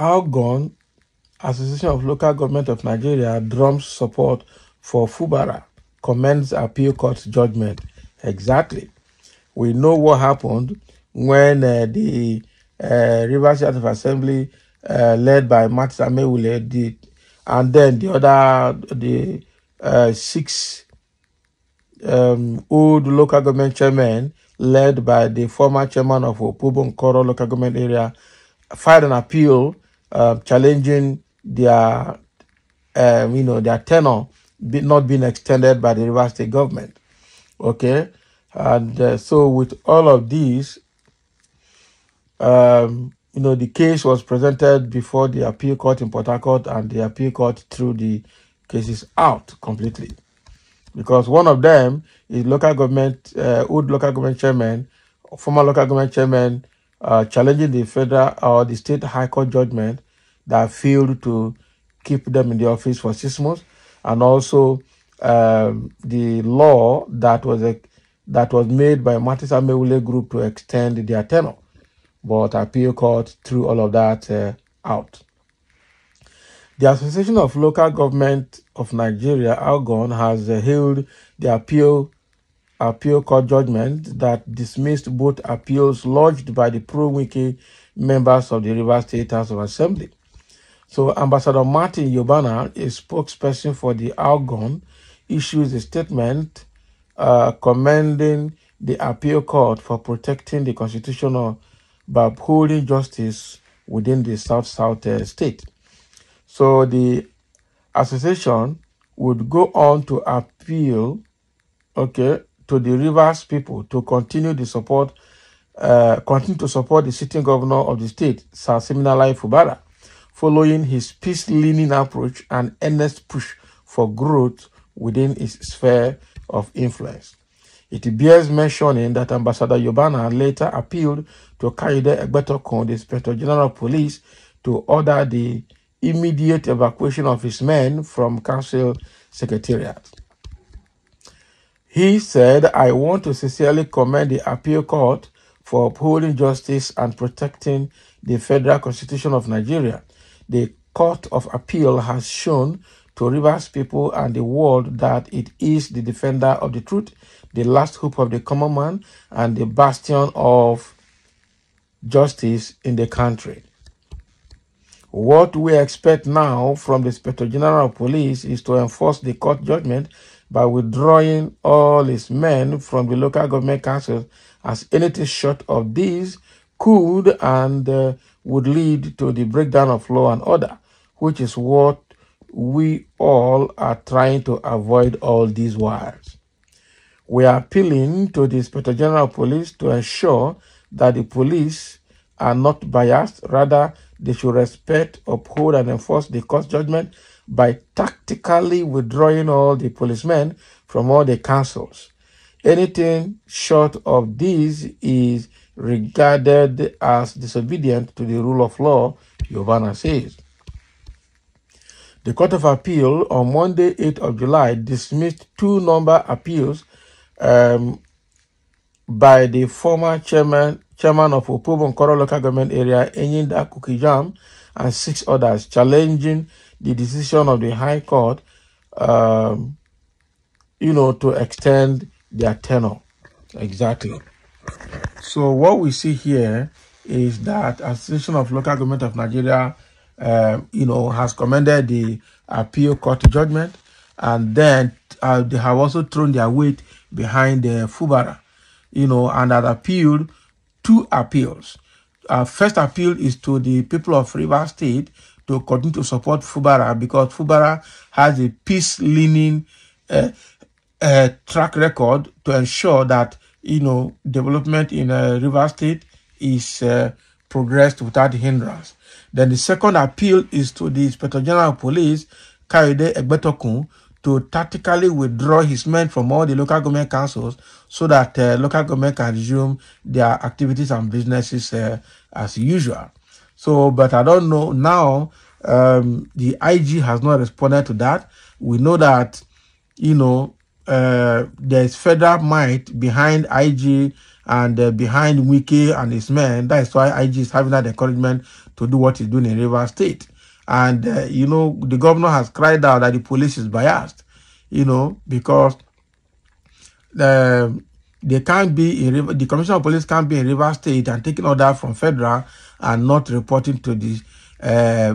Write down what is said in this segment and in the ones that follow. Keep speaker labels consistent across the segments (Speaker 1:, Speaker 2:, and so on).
Speaker 1: Algon, Association of Local Government of Nigeria, drums support for Fubara, commends appeal court's judgment. Exactly. We know what happened when the Rivers State of Assembly, led by Martins Amewule, did, and then the six old local government chairmen, led by the former chairman of Opobo-Nkoro local government area, filed an appeal challenging their their tenure not being extended by the Rivers State government. Okay, and so with all of these, the case was presented before the appeal court in Port Harcourt, and the appeal court threw the cases out completely, because one of them is local government, old local government chairman, former local government chairman, challenging the federal or the state high court judgment that failed to keep them in the office for 6 months, and also the law that was made by Martins Amewule group to extend their tenure, but appeal court threw all of that out. The Association of Local Government of Nigeria, Algon, has hailed the appeal court judgment that dismissed both appeals lodged by the pro-Wike members of the Rivers State House of Assembly. So Ambassador Martin Yobana, a spokesperson for the Algon, issues a statement commending the appeal court for protecting the constitution by upholding justice within the South-South state. So the association would go on to appeal, to the Rivers people to continue to support the sitting governor of the state, Sir Siminalayi Fubara, following his peace-leaning approach and earnest push for growth within his sphere of influence. It bears mentioning that Ambassador Yobana later appealed to Egbetokun, the Inspector General of Police, to order the immediate evacuation of his men from Council Secretariat. He said, "I want to sincerely commend the appeal court for upholding justice and protecting the Federal Constitution of Nigeria. The Court of Appeal has shown to Rivers people and the world that it is the defender of the truth, the last hope of the common man, and the bastion of justice in the country. What we expect now from the Inspector General of Police is to enforce the court judgment by withdrawing all his men from the local government councils, as anything short of these could and would lead to the breakdown of law and order, which is what we all are trying to avoid all these whiles. We are appealing to the Inspector General of Police to ensure that the police are not biased. Rather, they should respect, uphold, and enforce the court judgment by tactically withdrawing all the policemen from all the councils. Anything short of this is regarded as disobedient to the rule of law," Yobana says. The Court of Appeal on Monday, 8th of July, dismissed 2 number appeals by the former chairman of Opobo-Nkoro local government area, Enyinda Kukijam, and 6 others, challenging the decision of the High Court, to extend their tenure. Exactly. So what we see here is that Association of Local Government of Nigeria, has commended the appeal court judgment, and then they have also thrown their weight behind the Fubara, and have appealed 2 appeals. First appeal is to the people of Rivers State to continue to support Fubara, because Fubara has a peace-leaning track record to ensure that development in Rivers State is progressed without hindrance. Then the second appeal is to the Inspector General of Police, Egbetokun, to tactically withdraw his men from all the local government councils so that local government can resume their activities and businesses as usual. So, but I don't know now, the IG has not responded to that. We know that, there's federal might behind IG and behind Wike and his men. That is why IG is having that encouragement to do what he's doing in Rivers State. And, the governor has cried out that the police is biased, because they can't be in the Commissioner of Police can't be in Rivers State and taking order from federal and not reporting to the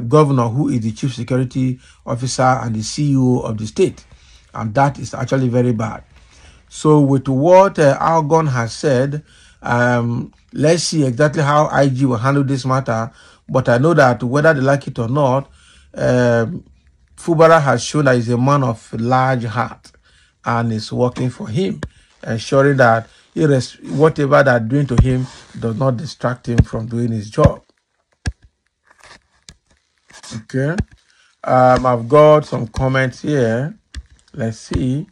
Speaker 1: governor, who is the chief security officer and the CEO of the state. And that is actually very bad. So with what Algon has said, let's see exactly how IG will handle this matter. But I know that whether they like it or not, Fubara has shown that he's a man of large heart and is working for him, ensuring that whatever they're doing to him does not distract him from doing his job. Okay. I've got some comments here. Let's see.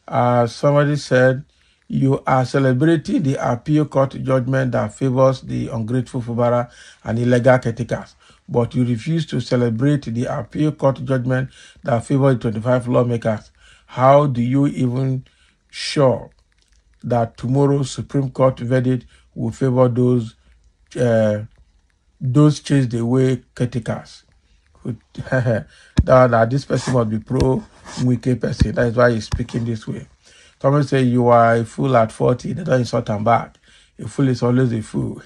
Speaker 1: Somebody said, you are celebrating the appeal court judgment that favors the ungrateful Fubara and illegal caretakers, but you refuse to celebrate the appeal court judgment that favors the 25 lawmakers. How do you even sure that tomorrow's Supreme Court verdict will favor those chased away caretakers? that this person must be pro-Wike person. That is why he's speaking this way. Someone say you are a fool at 40, they don't insult him back. A fool is always a fool.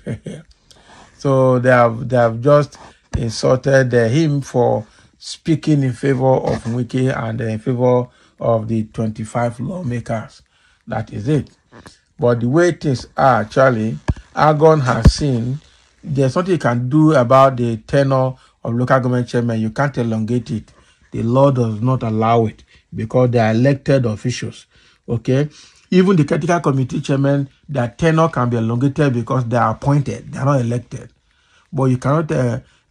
Speaker 1: So they have just insulted him for speaking in favor of Wike and in favor of the 25 lawmakers. That is it. But the way things are, actually, Algon has seen there's nothing you can do about the tenure of local government chairman. You can't elongate it. The law does not allow it because they are elected officials. Okay? Even the critical committee chairman, their tenure can be elongated because they are appointed. They are not elected. But you cannot,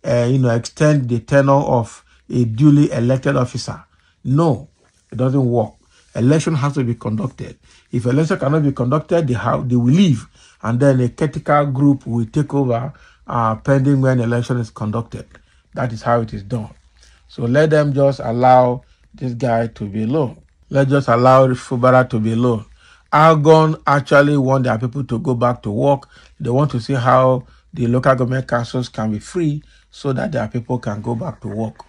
Speaker 1: extend the tenure of a duly elected officer. No, it doesn't work. Election has to be conducted. If election cannot be conducted, they will leave, and then a critical group will take over pending when election is conducted. That is how it is done. So let them just allow this guy to be alone. Let's just allow Fubara to be alone. Algon actually want their people to go back to work. They want to see how the local government councils can be free so that their people can go back to work.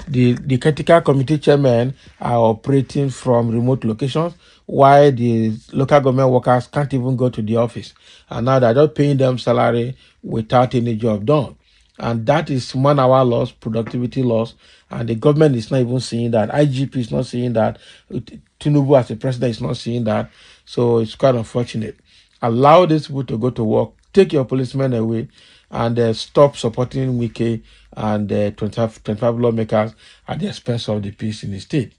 Speaker 1: The critical committee chairmen are operating from remote locations, while the local government workers can't even go to the office. And now they're just paying them salary without any job done. And that is 1 hour loss, productivity loss. And the government is not even seeing that. IGP is not seeing that. Tinubu as a president is not seeing that. So it's quite unfortunate. Allow these people to go to work. Take your policemen away and stop supporting Wike and 25 lawmakers at the expense of the peace in the state.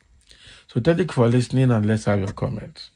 Speaker 1: So thank you for listening, and let's have your comments.